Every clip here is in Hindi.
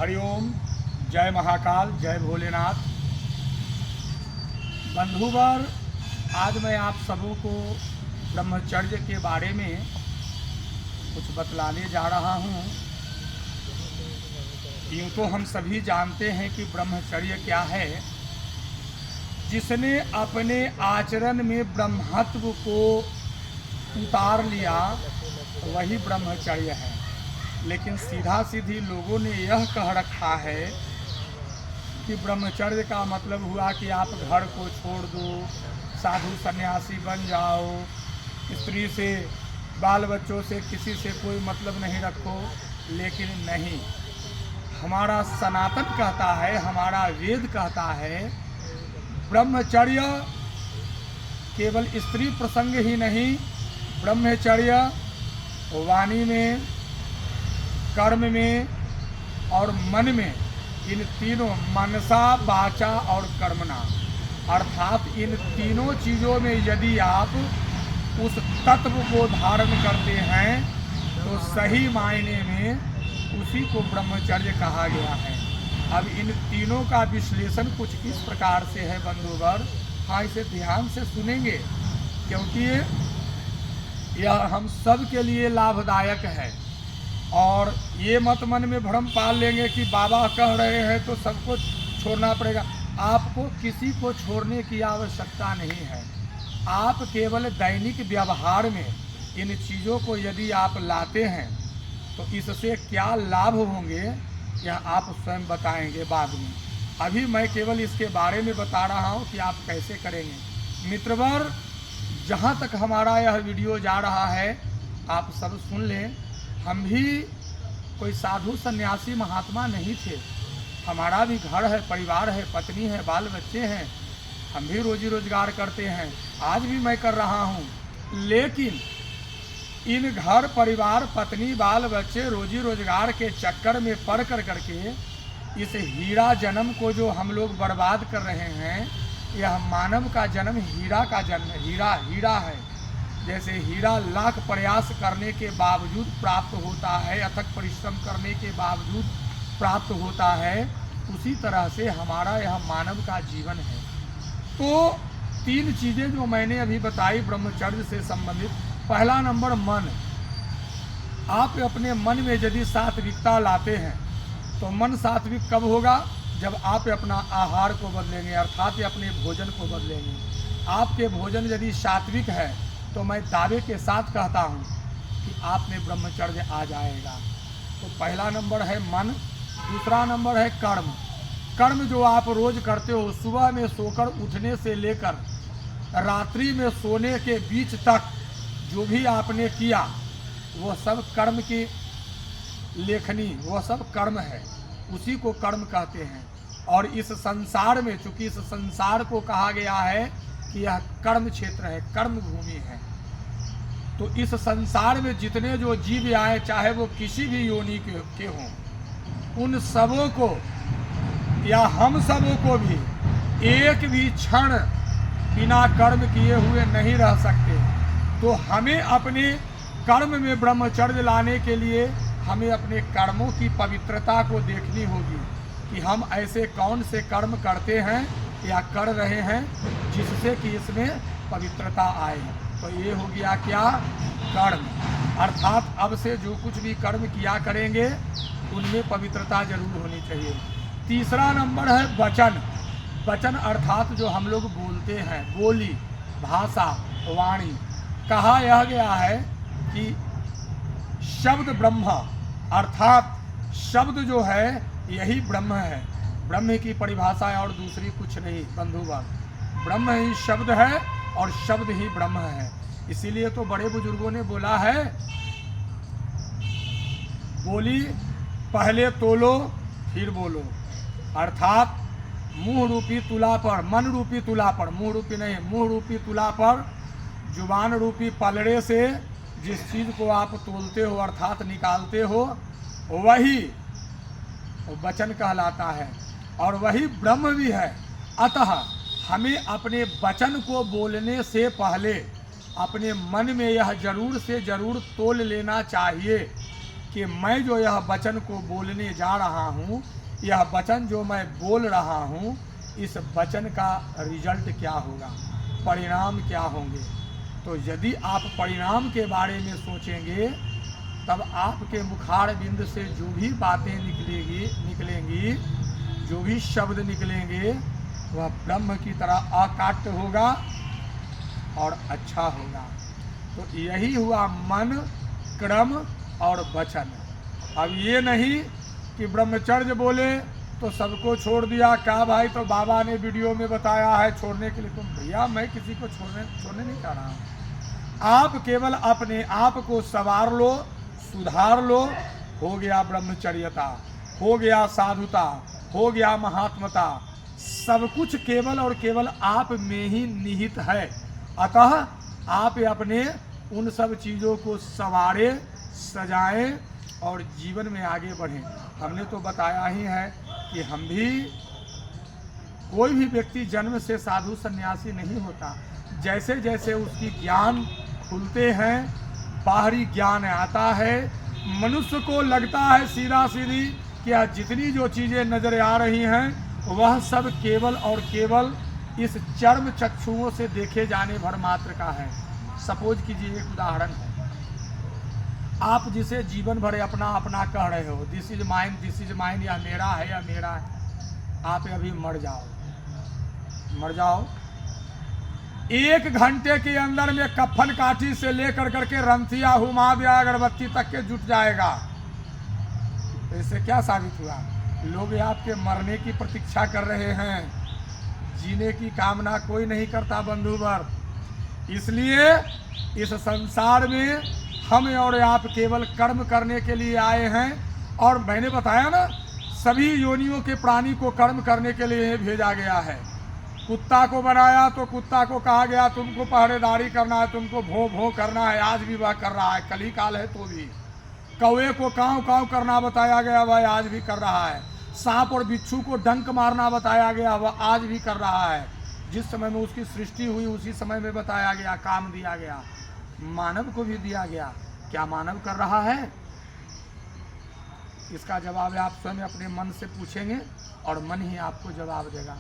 हरिओम, जय महाकाल, जय भोलेनाथ। बंधुवर, आज मैं आप सबों को ब्रह्मचर्य के बारे में कुछ बतलाने जा रहा हूँ। यूँ तो हम सभी जानते हैं कि ब्रह्मचर्य क्या है। जिसने अपने आचरण में ब्रह्मत्व को उतार लिया वही ब्रह्मचर्य है। लेकिन सीधा सीधी लोगों ने यह कह रखा है कि ब्रह्मचर्य का मतलब हुआ कि आप घर को छोड़ दो, साधु सन्यासी बन जाओ, स्त्री से, बाल बच्चों से, किसी से कोई मतलब नहीं रखो। लेकिन नहीं, हमारा सनातन कहता है, हमारा वेद कहता है, ब्रह्मचर्य केवल स्त्री प्रसंग ही नहीं, ब्रह्मचर्य वाणी में, कर्म में और मन में, इन तीनों, मनसा, वाचा और कर्मणा, अर्थात इन तीनों चीज़ों में यदि आप उस तत्व को धारण करते हैं तो सही मायने में उसी को ब्रह्मचर्य कहा गया है। अब इन तीनों का विश्लेषण कुछ इस प्रकार से है बंधुवर। हाँ, इसे ध्यान से सुनेंगे क्योंकि यह हम सब के लिए लाभदायक है। और ये मत मन में भ्रम पाल लेंगे कि बाबा कह रहे हैं तो सबको छोड़ना पड़ेगा। आपको किसी को छोड़ने की आवश्यकता नहीं है। आप केवल दैनिक व्यवहार में इन चीज़ों को यदि आप लाते हैं तो इससे क्या लाभ होंगे यह आप स्वयं बताएंगे बाद में। अभी मैं केवल इसके बारे में बता रहा हूँ कि आप कैसे करेंगे। मित्रवर, जहाँ तक हमारा यह वीडियो जा रहा है आप सब सुन लें। हम भी कोई साधु सन्यासी महात्मा नहीं थे। हमारा भी घर है, परिवार है, पत्नी है, बाल बच्चे हैं। हम भी रोजी रोजगार करते हैं, आज भी मैं कर रहा हूँ। लेकिन इन घर परिवार, पत्नी, बाल बच्चे, रोजी रोजगार के चक्कर में पड़ करके इस हीरा जन्म को जो हम लोग बर्बाद कर रहे हैं, यह मानव का जन्म हीरा का जन्म, हीरा है। जैसे हीरा लाख प्रयास करने के बावजूद प्राप्त होता है, अथक परिश्रम करने के बावजूद प्राप्त होता है, उसी तरह से हमारा यह मानव का जीवन है। तो तीन चीज़ें जो मैंने अभी बताई ब्रह्मचर्य से संबंधित। पहला नंबर मन। आप अपने मन में यदि सात्विकता लाते हैं तो मन सात्विक कब होगा? जब आप अपना आहार को बदलेंगे, अर्थात अपने भोजन को बदलेंगे। आपके भोजन यदि सात्विक है तो मैं दावे के साथ कहता हूँ कि आप में ब्रह्मचर्य आ जाएगा। तो पहला नंबर है मन। दूसरा नंबर है कर्म। कर्म जो आप रोज करते हो, सुबह में सोकर उठने से लेकर रात्रि में सोने के बीच तक जो भी आपने किया वो सब कर्म की लेखनी, वो सब कर्म है, उसी को कर्म कहते हैं। और इस संसार में, चूंकि इस संसार को कहा गया है कि यह कर्म क्षेत्र है, कर्म भूमि है, तो इस संसार में जितने जो जीव आए, चाहे वो किसी भी योनि के हों, उन सबों को या हम सबों को भी एक भी क्षण बिना कर्म किए हुए नहीं रह सकते। तो हमें अपने कर्म में ब्रह्मचर्य लाने के लिए हमें अपने कर्मों की पवित्रता को देखनी होगी कि हम ऐसे कौन से कर्म करते हैं या कर रहे हैं जिससे कि इसमें पवित्रता आए। तो ये हो गया क्या? कर्म। अर्थात अब से जो कुछ भी कर्म किया करेंगे उनमें पवित्रता जरूर होनी चाहिए। तीसरा नंबर है वचन। वचन अर्थात जो हम लोग बोलते हैं, बोली, भाषा, वाणी। कहा यह गया है कि शब्द ब्रह्म, अर्थात शब्द जो है यही ब्रह्म है। ब्रह्म की परिभाषा है और दूसरी कुछ नहीं बंधुवर। ब्रह्म ही शब्द है और शब्द ही ब्रह्म है। इसीलिए तो बड़े बुजुर्गों ने बोला है, बोली पहले तोलो फिर बोलो। अर्थात मुंह रूपी तुला पर, मन रूपी तुला पर, मुंह रूपी नहीं, मुंह रूपी तुला पर जुबान रूपी पलड़े से जिस चीज़ को आप तोलते हो अर्थात निकालते हो, वही वचन कहलाता है और वही ब्रह्म भी है। अतः हमें अपने वचन को बोलने से पहले अपने मन में यह जरूर से जरूर तोल लेना चाहिए कि मैं जो यह वचन को बोलने जा रहा हूँ, यह वचन जो मैं बोल रहा हूँ, इस वचन का रिजल्ट क्या होगा, परिणाम क्या होंगे। तो यदि आप परिणाम के बारे में सोचेंगे, तब आपके मुखार बिंद से जो भी बातें निकलेंगी, जो भी शब्द निकलेंगे, वह ब्रह्म की तरह अकाट्य होगा और अच्छा होगा। तो यही हुआ मन, क्रम और वचन। अब ये नहीं कि ब्रह्मचर्य बोले तो सबको छोड़ दिया। क्या भाई, तो बाबा ने वीडियो में बताया है छोड़ने के लिए। तुम भैया, मैं किसी को छोड़ने नहीं चाह रहा हूँ। आप केवल अपने आप को संवार लो, सुधार लो। हो गया ब्रह्मचर्यता, हो गया साधुता, हो गया महात्मता। सब कुछ केवल और केवल आप में ही निहित है। अतः आप अपने उन सब चीज़ों को संवारें, सजाएं और जीवन में आगे बढ़ें। हमने तो बताया ही है कि हम भी, कोई भी व्यक्ति जन्म से साधु सन्यासी नहीं होता। जैसे जैसे उसकी ज्ञान खुलते हैं, बाहरी ज्ञान आता है, मनुष्य को लगता है सीधा सीधी कि आज जितनी जो चीज़ें नजर आ रही हैं, वह सब केवल और केवल इस चर्म चक्षुओं से देखे जाने भर मात्र का है। सपोज कीजिए, एक उदाहरण है, आप जिसे जीवन भर अपना अपना कह रहे हो, this is mine, this is mine, या मेरा है या मेरा है। आप अभी मर जाओ, 1 घंटे के अंदर में कफन काठी से लेकर करके रंथिया हुमा दिया अगरबत्ती तक के जुट जाएगा। तो इससे क्या साबित हुआ? लोग आपके मरने की प्रतीक्षा कर रहे हैं, जीने की कामना कोई नहीं करता बंधुवर। इसलिए इस संसार में हम और आप केवल कर्म करने के लिए आए हैं। और मैंने बताया ना, सभी योनियों के प्राणी को कर्म करने के लिए भेजा गया है। कुत्ता को बनाया तो कुत्ता को कहा गया तुमको पहरेदारी करना है, तुमको भों भों करना है। आज भी वह कर रहा है, कली काल है तो भी। कौवे को काँव काँव करना बताया गया, वह आज भी कर रहा है। सांप और बिच्छू को डंक मारना बताया गया, वह आज भी कर रहा है। जिस समय में उसकी सृष्टि हुई उसी समय में बताया गया, काम दिया गया। मानव को भी दिया गया। क्या मानव कर रहा है? इसका जवाब आप स्वयं अपने मन से पूछेंगे और मन ही आपको जवाब देगा।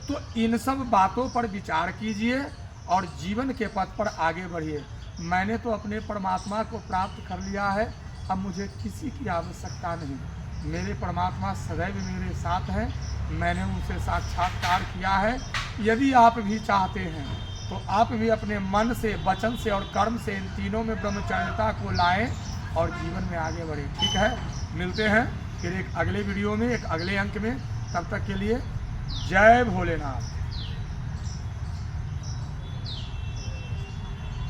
तो इन सब बातों पर विचार कीजिए और जीवन के पथ पर आगे बढ़िए। मैंने तो अपने परमात्मा को प्राप्त कर लिया है, अब मुझे किसी की आवश्यकता नहीं। मेरे परमात्मा सदैव मेरे साथ हैं, मैंने उनसे साक्षात्कार किया है। यदि आप भी चाहते हैं तो आप भी अपने मन से, वचन से और कर्म से इन तीनों में ब्रह्मचर्यता को लाएं और जीवन में आगे बढ़ें। ठीक है, मिलते हैं फिर एक अगले वीडियो में, एक अगले अंक में। तब तक के लिए जय भोलेनाथ।